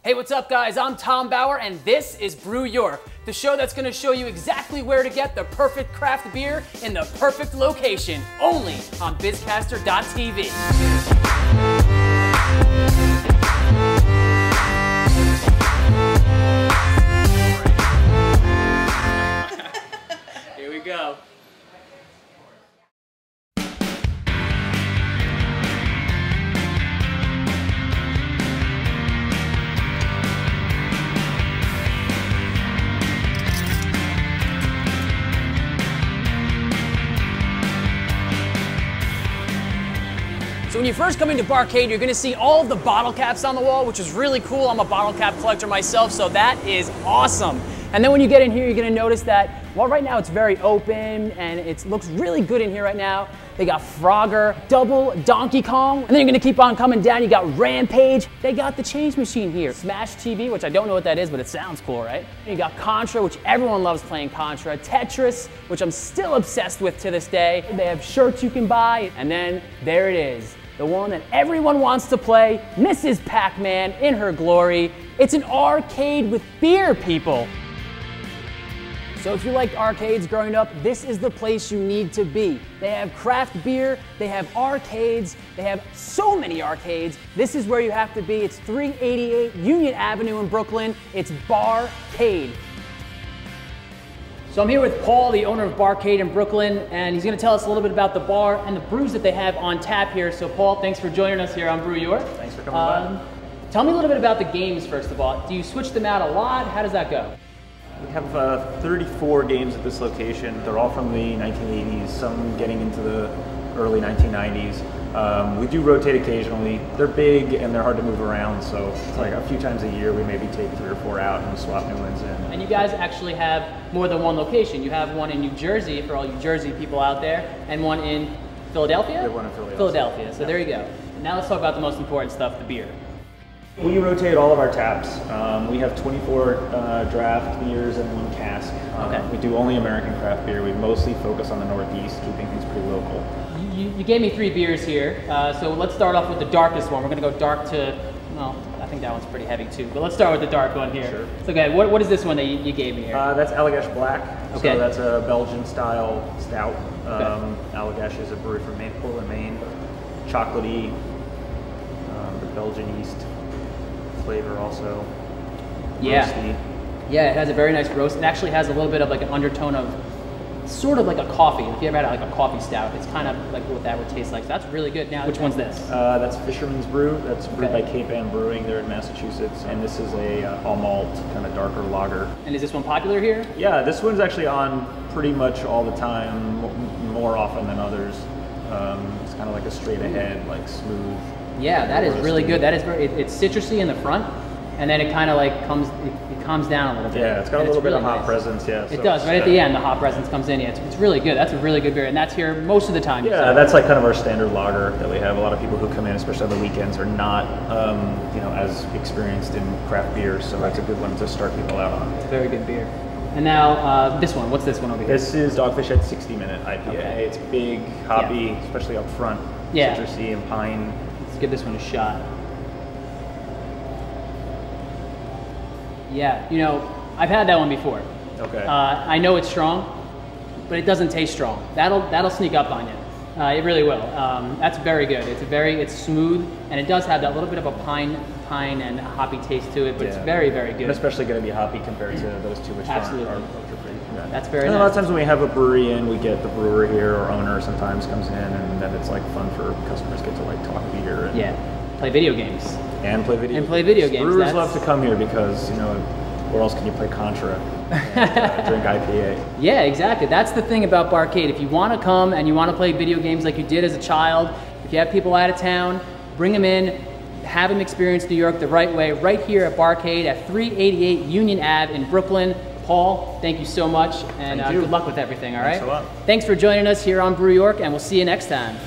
Hey, what's up guys? I'm Tom Bauer and this is Brew York, the show that's gonna show you exactly where to get the perfect craft beer in the perfect location, only on bizcaster.tv. Here we go. So when you first come into Barcade, you're gonna see all of the bottle caps on the wall, which is really cool. I'm a bottle cap collector myself, so that is awesome. And then when you get in here, you're gonna notice that, well, right now it's very open and it looks really good in here right now. They got Frogger, Double, Donkey Kong, and then you're gonna keep on coming down. You got Rampage. They got the change machine here. Smash TV, which I don't know what that is, but it sounds cool, right? You got Contra, which everyone loves playing Contra. Tetris, which I'm still obsessed with to this day. They have shirts you can buy, and then there it is. The one that everyone wants to play, Mrs. Pac-Man in her glory. It's an arcade with beer, people. So if you liked arcades growing up, this is the place you need to be. They have craft beer, they have arcades, they have so many arcades. This is where you have to be. It's 388 Union Avenue in Brooklyn. It's Barcade. So I'm here with Paul, the owner of Barcade in Brooklyn, and he's gonna tell us a little bit about the bar and the brews that they have on tap here. So Paul, thanks for joining us here on Brew York. Thanks for coming by. Tell me a little bit about the games, first of all. Do you switch them out a lot? How does that go? We have 34 games at this location. They're all from the 1980s, some getting into the early 1990s. We do rotate occasionally. They're big and they're hard to move around, so it's like a few times a year we maybe take 3 or 4 out and swap new ones in. And you guys actually have more than one location. You have one in New Jersey for all you Jersey people out there, and one in Philadelphia? We have one in Philadelphia. Philadelphia, so there you go. Now let's talk about the most important stuff, the beer. We rotate all of our taps. We have 24 draft beers and 1 cask. Okay. We do only American craft beer. We mostly focus on the Northeast, keeping things pretty local. You gave me 3 beers here, so let's start off with the darkest one. We're gonna go dark to, well, I think that one's pretty heavy too, but let's start with the dark one here. Sure. So, okay, what is this one that you gave me here? That's Allagash Black. Okay. So that's a Belgian style stout. Okay. Allagash is a brewery from Portland, Maine. Chocolatey, the Belgian yeast flavor also. Yeah. Roasty. Yeah, it has a very nice roast. It actually has a little bit of like an undertone of sort of like a coffee. If you ever had like a coffee stout, it's kind of like what that would taste like. So that's really good. Now, which one's this? That's Fisherman's Brew. That's brewed by Cape Ann Brewing. They're in Massachusetts, and this is a all malt kind of darker lager. And is this one popular here? Yeah, this one's actually on pretty much all the time, more often than others. It's kind of like a straight ahead, like smooth. Yeah, that is really good. That is very. It's citrusy in the front, and then it kind of like comes. It calms down a little bit. Yeah, it's got a little bit of hop nice. presence. Yeah, it does. Right at the end, the hop presence comes in. Yeah, it's really good. That's a really good beer, and that's here most of the time. Yeah, that's like kind of our standard lager that we have. A lot of people who come in, especially on the weekends, are not as experienced in craft beer, so that's a good one to start people out on. It's a very good beer. And now this one. What's this one over here? This is Dogfish at 60-minute IPA. Okay. It's big, hoppy, especially up front. Yeah. Citrusy and pine. Let's give this one a shot. Yeah, I've had that one before. Okay. I know it's strong, but it doesn't taste strong. That'll sneak up on you. It really will. That's very good. It's smooth, and it does have that little bit of a pine and hoppy taste to it, but it's very, very good. And especially going to be hoppy compared to those two, which absolutely are pretty good. That's very and nice. A lot of times when we have a brewery in, we get the brewer here or owner sometimes comes in, and then it's like fun for customers get to like talk beer and play video games. And play video games. Brewers love to come here because, where else can you play Contra and drink IPA? Yeah, exactly. That's the thing about Barcade. If you want to come and you want to play video games like you did as a child, if you have people out of town, bring them in, have them experience New York the right way, right here at Barcade at 388 Union Ave in Brooklyn. Paul, thank you so much, and good luck with everything, all right? Thanks a lot. Thanks for joining us here on Brew York, and we'll see you next time.